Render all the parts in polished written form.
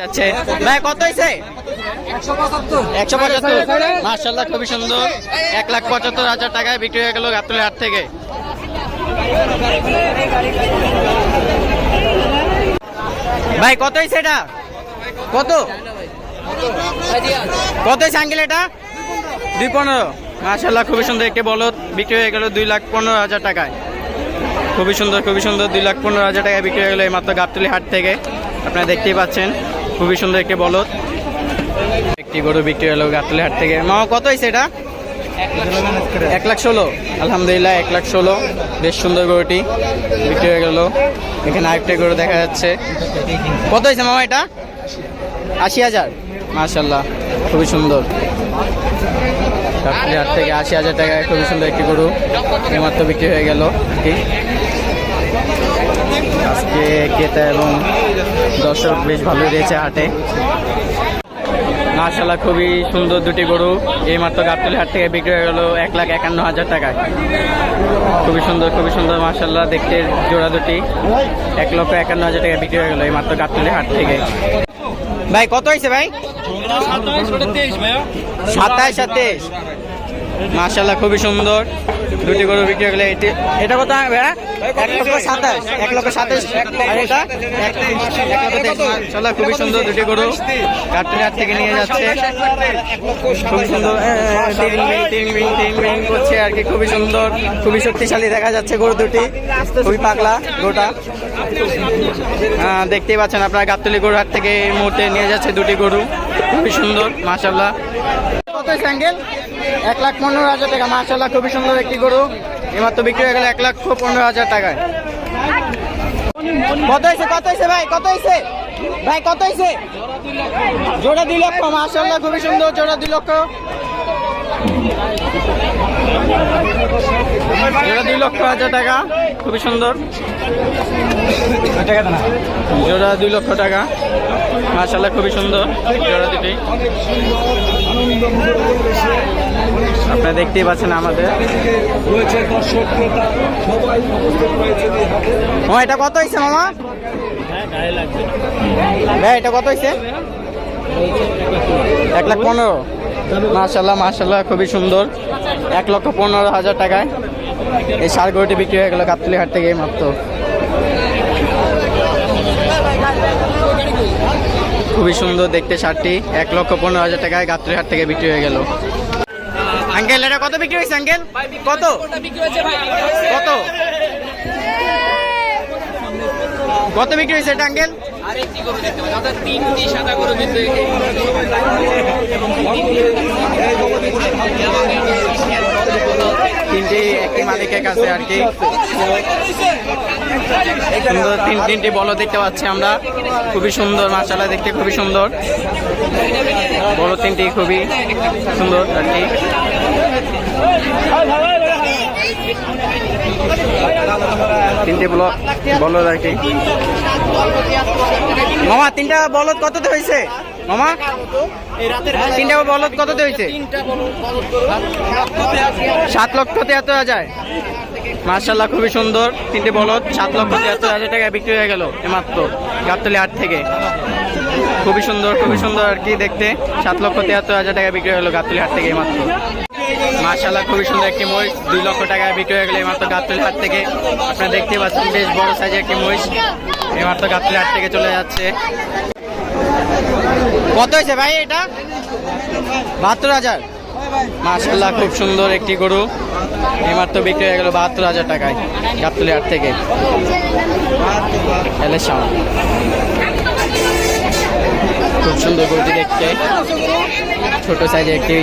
যাচ্ছে ভাই, কত হয়েছে? 175। মাশাআল্লাহ, খুবই সুন্দর। 1,75,000 টাকায় বিক্রি হয়ে গেল গাবতলী হাট থেকে। ভাই কত হয়েছে এটা? কত কত হয়েছে আঙ্কেল এটা? 2.15। মাশাআল্লাহ, খুবই সুন্দর একটি বলদ বিক্রি হয়ে গেল 2,15,000 টাকায়। খুবই সুন্দর, খুবই সুন্দর। 2,15,000 টাকায় বিক্রি হয়ে গেল এই মাত্র গাবতলী হাট থেকে। আপনারা দেখতেই পাচ্ছেন খুবই সুন্দর একটি বলদ, একটি গরু বিক্রি হলো গাবতলী হাট থেকে। মামা কত হয়েছে এটা? 1,16,000। আলহামদুলিল্লাহ, 1,16,000। বেশ সুন্দর গরুটি বিক্রি হয়ে গেল। এখানে আরেকটা গরু দেখা যাচ্ছে। কত হয়েছে মামা এটা? 80,000। মাশাআল্লাহ, খুবই সুন্দর। গাবতলী হাট থেকে 80,000 টাকায় খুবই সুন্দর একটি গরু এইমাত্র বিক্রি হয়ে গেল। আজকে ক্রেতা এবং দর্শক বেশ ভালোই রয়েছে হাটে। মাশাআল্লাহ, খুবই সুন্দর দুটি গরু এইমাত্র গাবতলী হাট থেকে বিক্রি হয়ে গেল 1,51,000 টাকায়। খুবই সুন্দর, খুবই সুন্দর। মাশাআল্লাহ, দেখতে জোড়া দুটি 1,51,000 টাকায় বিক্রি হয়ে গেল এইমাত্র গাবতলী হাট থেকে। ভাই কত হয়েছে ভাই? 27 আর 23। মাশাআল্লাহ, খুবই সুন্দর দুটি গরু বিক্রি হয়ে গেলে। এটা কত ভাইয়া? 1,27,000। 1,27,000। আর এটা 1,23,000। মাশাআল্লাহ, খুবই সুন্দর দুটি গরু গাবতলী হাট থেকে নিয়ে যাচ্ছে। খুবই সুন্দর টিং করছে আর কি। খুবই সুন্দর, খুবই শক্তিশালী দেখা যাচ্ছে গরু দুটি। খুবই পাগলা গরুটা। দেখতেই পাচ্ছেন আপনারা গাবতলী গরু হাট থেকে এই মুহূর্তে নিয়ে যাচ্ছে দুটি গরু। খুবই সুন্দর মাশাআল্লাহ। কত স্যাঙ্গেল? 1,15,000 টাকা। মাশাআল্লাহ, খুবই সুন্দর একটি গরু এইমাত্র বিক্রি হয়ে গেল 1,15,000 টাকায়। কত হয়েছে? কত হয়েছে ভাই? কত হয়েছে ভাই? কত হয়েছে? জোড়া 2 লক্ষ। মাশাআল্লাহ, খুবই সুন্দর। জোড়া 2 লক্ষ। জোড়া 2,00,000 টাকা। খুবই সুন্দর। জোড়া 2 লক্ষ টাকা। মাশাআল্লাহ, খুবই সুন্দর জোড়া দুটি। আপনারা দেখতেই পাচ্ছেন আমাদের। মামা এটা কত হয়েছে মামা? ভাই এটা কত হয়েছে? 1,15,000। মাশাআল্লাহ, মাশাআল্লাহ, খুবই সুন্দর। 1,15,000 টাকায় এই ষাঁড় গরুটি বিক্রি হয়ে গেল গাবতলী হাট থেকে মাত্র। খুবই সুন্দর দেখতে ষাঁড়টি 1,15,000 টাকায় গাবতলী হাট থেকে বিক্রি হয়ে গেল। আঙ্কেল এটা কত বিক্রি হয়েছে আঙ্কেল? কত কত কত বিক্রি হয়েছে এটা আঙ্কেল? তিনটি একটি মালিকের কাছে আর কি। সুন্দর তিনটি বলদ দেখতে পাচ্ছি আমরা। খুবই সুন্দর মাশাআল্লাহ, দেখতে খুবই সুন্দর। বড় তিনটি খুবই সুন্দর আর কি। তিনটে বলদ আর কি। মামা তিনটা বলদ কততে হয়েছে মামা? তিনটা বলদ কততে হয়েছে? 7,73,000। মাশাআল্লাহ, খুবই সুন্দর। তিনটি বলদ 7,73,000 টাকায় বিক্রি হয়ে গেল এইমাত্র গাবতলী হাট থেকে। খুবই সুন্দর, খুবই সুন্দর আর কি দেখতে। 7,73,000 টাকায় বিক্রি হয়ে গেল গাবতলী হাট থেকে এইমাত্র। মাশাআল্লাহ, খুবই সুন্দর একটি মহিষ 2 লক্ষ টাকায় বিক্রি হয়ে গেল এইমাত্র গাবতলী হাট থেকে। আপনারা দেখতে পাচ্ছেন বেশ বড় সাইজের একটি মহিষ এইমাত্র গাবতলী হাট থেকে চলে যাচ্ছে। কত হয়েছে ভাই এটা? 72,000। মাশাআল্লাহ, খুব সুন্দর একটি গরু এইমাত্র বিক্রি হয়ে গেল 72,000 টাকায় গাবতলী হাট থেকে। খুব সুন্দর গরুটি দেখতে। ছোট সাইজের একটি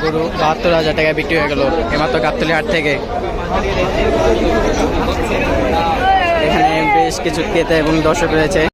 গরু 72,000 টাকায় বিক্রি হয়ে গেল এইমাত্র গাবতলী হাট থেকে। এখানে বেশ কিছু ক্রেতা এবং দর্শক রয়েছে।